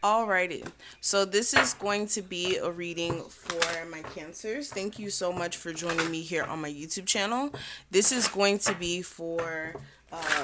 Alrighty, so this is going to be a reading for my cancers. Thank you so much for joining me here on my YouTube channel. This is going to be for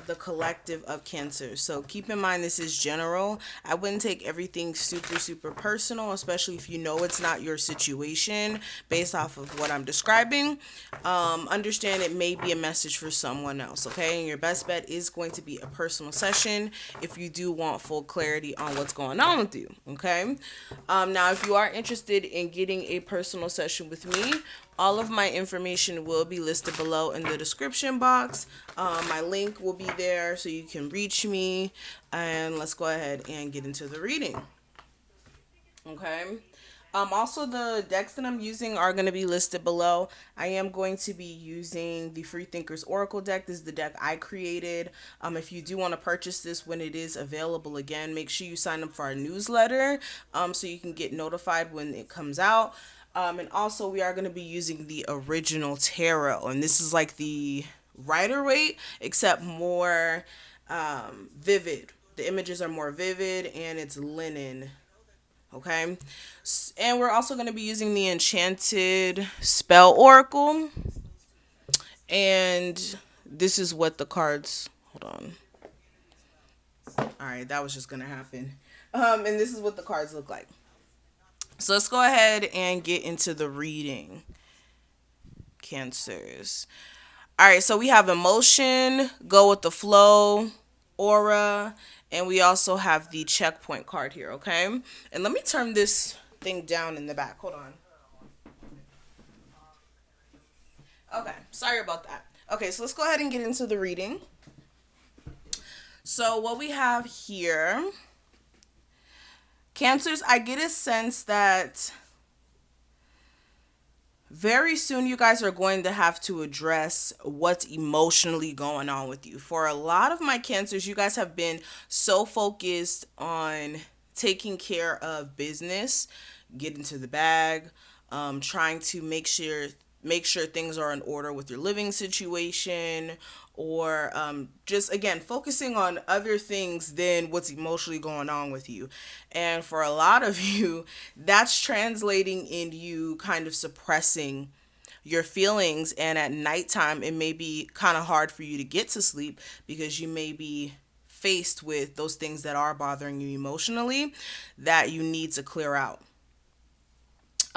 the collective of cancers. So keep in mind this is general. I wouldn't take everything super personal, especially if you know it's not your situation based off of what I'm describing. Understand it may be a message for someone else, okay? And your best bet is going to be a personal session if you do want full clarity on what's going on with you, okay? Now, if you are interested in getting a personal session with me, all of my information will be listed below in the description box. My link will be there so you can reach me. And let's go ahead and get into the reading. Okay. Also, the decks that I'm using are going to be listed below. I am going to be using the Free Thinkers Oracle deck. This is the deck I created. If you do want to purchase this when it is available again, make sure you sign up for our newsletter so you can get notified when it comes out. And also, we are going to be using the original tarot. And this is like the Rider Waite, except more vivid. The images are more vivid and it's linen. Okay. And we're also going to be using the Enchanted Spell Oracle. And this is what the cards. Hold on. All right, that was just going to happen. And this is what the cards look like. So let's go ahead and get into the reading. Cancers. All right, so we have emotion, go with the flow, aura, and we also have the checkpoint card here, okay? And let me turn this thing down in the back. Hold on. Okay, sorry about that. Okay, so let's go ahead and get into the reading. So, what we have here, Cancers, I get a sense that very soon you guys are going to have to address what's emotionally going on with you. For a lot of my cancers, you guys have been so focused on taking care of business, getting to the bag, trying to make sure things are in order with your living situation, or just again focusing on other things than what's emotionally going on with you. And for a lot of you, that's translating in you kind of suppressing your feelings, and at nighttime it may be kind of hard for you to get to sleep because you may be faced with those things that are bothering you emotionally that you need to clear out.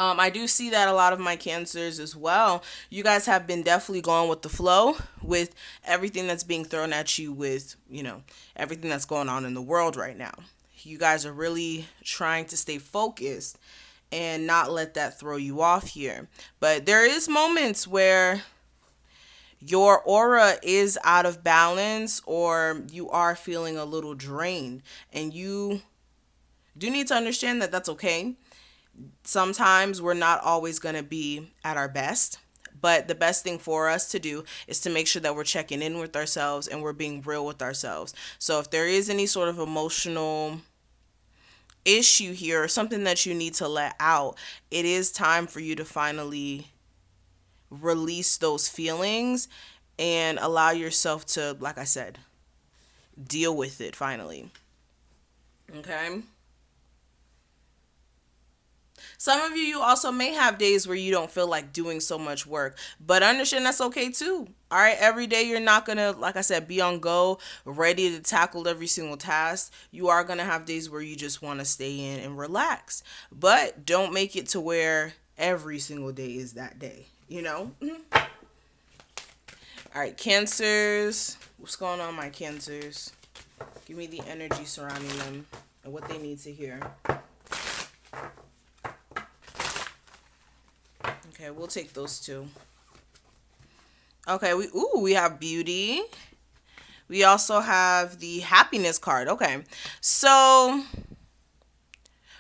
I do see that a lot of my cancers as well. You guys have been definitely going with the flow with everything that's being thrown at you with, everything that's going on in the world right now. You guys are really trying to stay focused and not let that throw you off here. But there is moments where your aura is out of balance or you are feeling a little drained, and you do need to understand that that's okay. Sometimes we're not always going to be at our best, but the best thing for us to do is to make sure that we're checking in with ourselves and we're being real with ourselves. So if there is any sort of emotional issue here or something that you need to let out, it is time for you to finally release those feelings and allow yourself to, like I said, deal with it finally. Okay? Some of you also may have days where you don't feel like doing so much work, but understand that's okay too. All right, every day you're not gonna, like I said, be on go, ready to tackle every single task. You are gonna have days where you just want to stay in and relax, but don't make it to where every single day is that day. All right, cancers. What's going on, my cancers? Give me the energy surrounding them and what they need to hear. Okay, we'll take those two. Okay, we have beauty. We also have the happiness card. Okay. So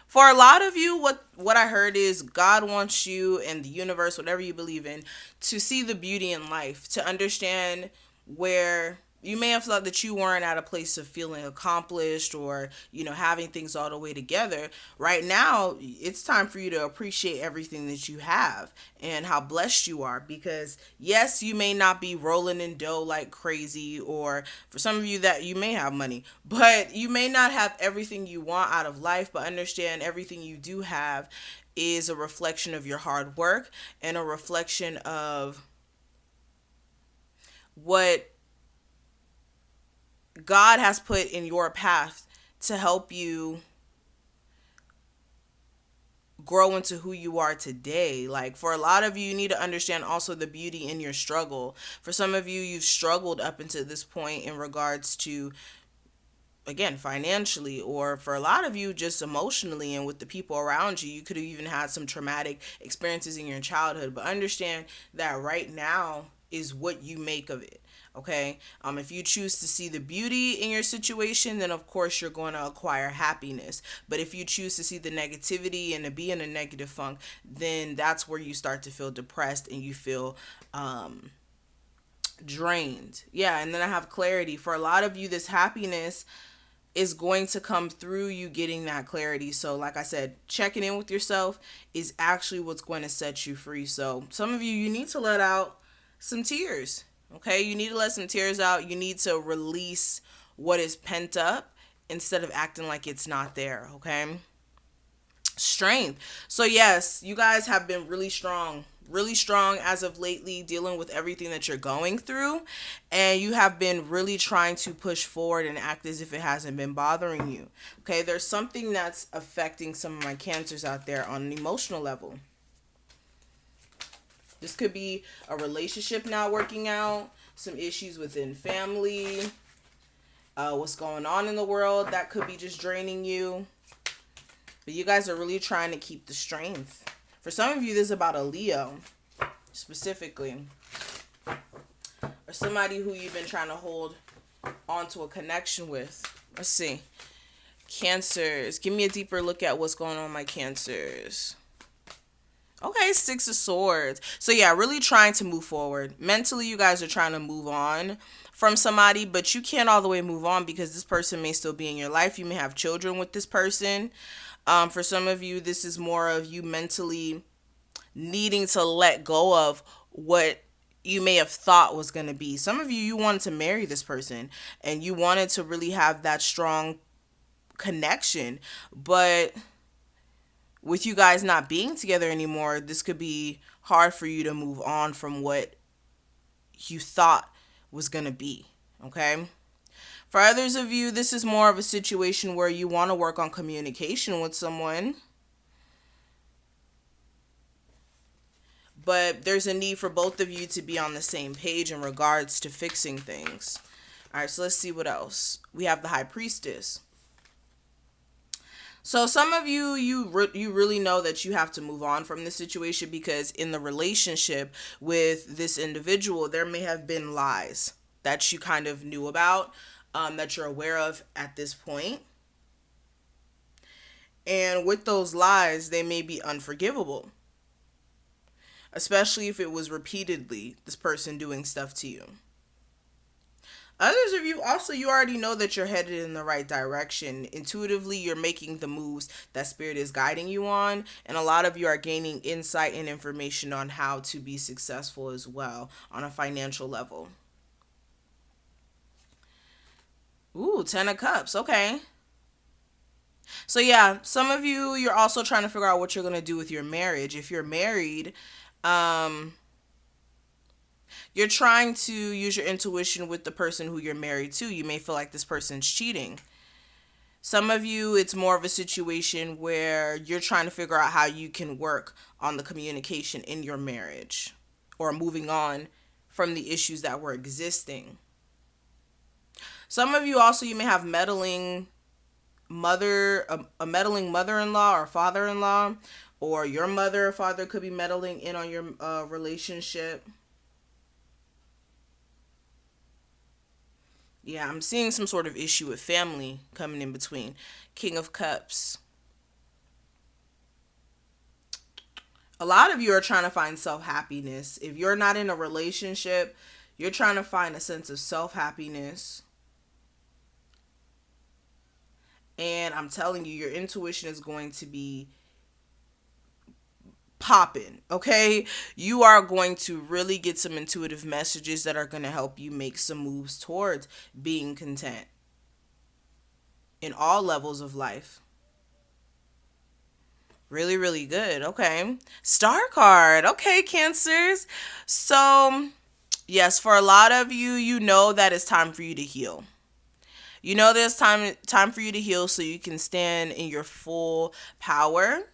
for a lot of you, what I heard is God wants you and the universe, whatever you believe in, to see the beauty in life, to understand where You may have thought that you weren't at a place of feeling accomplished or, having things all the way together. Right now, it's time for you to appreciate everything that you have and how blessed you are, because yes, you may not be rolling in dough like crazy, or for some of you that you may have money, but you may not have everything you want out of life, but understand everything you do have is a reflection of your hard work and a reflection of what God has put in your path to help you grow into who you are today. Like, for a lot of you, you need to understand also the beauty in your struggle. For some of you, you've struggled up until this point in regards to, again, financially, or for a lot of you, just emotionally and with the people around you. You could have even had some traumatic experiences in your childhood, but understand that right now is what you make of it. Okay. If you choose to see the beauty in your situation, then of course you're going to acquire happiness. But if you choose to see the negativity and to be in a negative funk, then that's where you start to feel depressed and you feel drained. Yeah. And then I have clarity. For a lot of you, this happiness is going to come through you getting that clarity. So, like I said, checking in with yourself is actually what's going to set you free. So, some of you, you need to let out some tears. Okay, you need to let some tears out. You need to release what is pent up instead of acting like it's not there. Okay, strength. So yes, you guys have been really strong as of lately, dealing with everything that you're going through, and you have been really trying to push forward and act as if it hasn't been bothering you. Okay, there's something that's affecting some of my cancers out there on an emotional level. This could be a relationship not working out, some issues within family, what's going on in the world that could be just draining you. But you guys are really trying to keep the strength. For some of you, this is about a Leo specifically, or somebody who you've been trying to hold onto a connection with. Let's see. Cancers. Give me a deeper look at what's going on with my Cancers. Okay, Six of Swords. So yeah, really trying to move forward. Mentally, you guys are trying to move on from somebody, but you can't all the way move on because this person may still be in your life. You may have children with this person. For some of you, this is more of you mentally needing to let go of what you may have thought was going to be. Some of you, you wanted to marry this person and you wanted to really have that strong connection, but with you guys not being together anymore, this could be hard for you to move on from what you thought was going to be. Okay. For others of you, this is more of a situation where you want to work on communication with someone, but there's a need for both of you to be on the same page in regards to fixing things. All right, so let's see what else. We have the High Priestess. So some of you, you really know that you have to move on from this situation, because in the relationship with this individual, there may have been lies that you kind of knew about, that you're aware of at this point. And with those lies, they may be unforgivable, especially if it was repeatedly this person doing stuff to you. Others of you also, you already know that you're headed in the right direction. Intuitively, you're making the moves that Spirit is guiding you on. And a lot of you are gaining insight and information on how to be successful as well on a financial level. Ooh, Ten of Cups. Okay. So yeah, some of you, you're also trying to figure out what you're going to do with your marriage. If you're married, you're trying to use your intuition with the person who you're married to. You may feel like this person's cheating. Some of you, it's more of a situation where you're trying to figure out how you can work on the communication in your marriage, or moving on from the issues that were existing. Some of you also, you may have meddling a meddling mother-in-law or father-in-law, or your mother or father could be meddling in on your relationship. Yeah, I'm seeing some sort of issue with family coming in between. King of Cups. A lot of you are trying to find self-happiness. If you're not in a relationship, You're trying to find a sense of self-happiness. And I'm telling you, your intuition is going to be popping, okay? You are going to really get some intuitive messages that are going to help you make some moves towards being content in all levels of life. Really, really good. Okay. Star card. Okay, Cancers. So, yes, for a lot of you, you know that it's time for you to heal. You know there's time for you to heal so you can stand in your full power.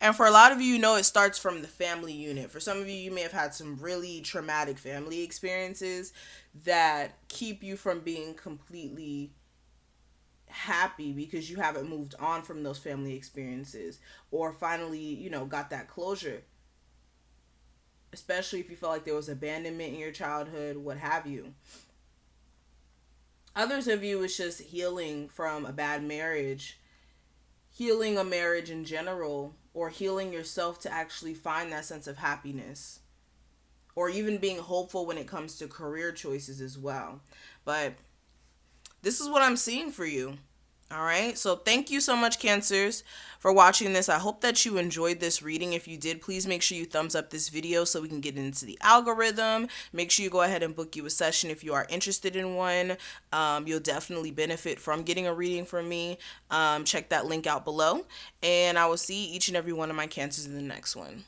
And for a lot of you, you know it starts from the family unit. For some of you, you may have had some really traumatic family experiences that keep you from being completely happy because you haven't moved on from those family experiences or finally, got that closure. Especially if you felt like there was abandonment in your childhood, what have you. Others of you, it's just healing from a bad marriage, healing a marriage in general, or healing yourself to actually find that sense of happiness, or even being hopeful when it comes to career choices as well. But this is what I'm seeing for you. All right. So thank you so much, Cancers, for watching this. I hope that you enjoyed this reading. If you did, please make sure you thumbs up this video so we can get into the algorithm. Make sure you go ahead and book you a session if you are interested in one. You'll definitely benefit from getting a reading from me. Check that link out below. And I will see each and every one of my Cancers in the next one.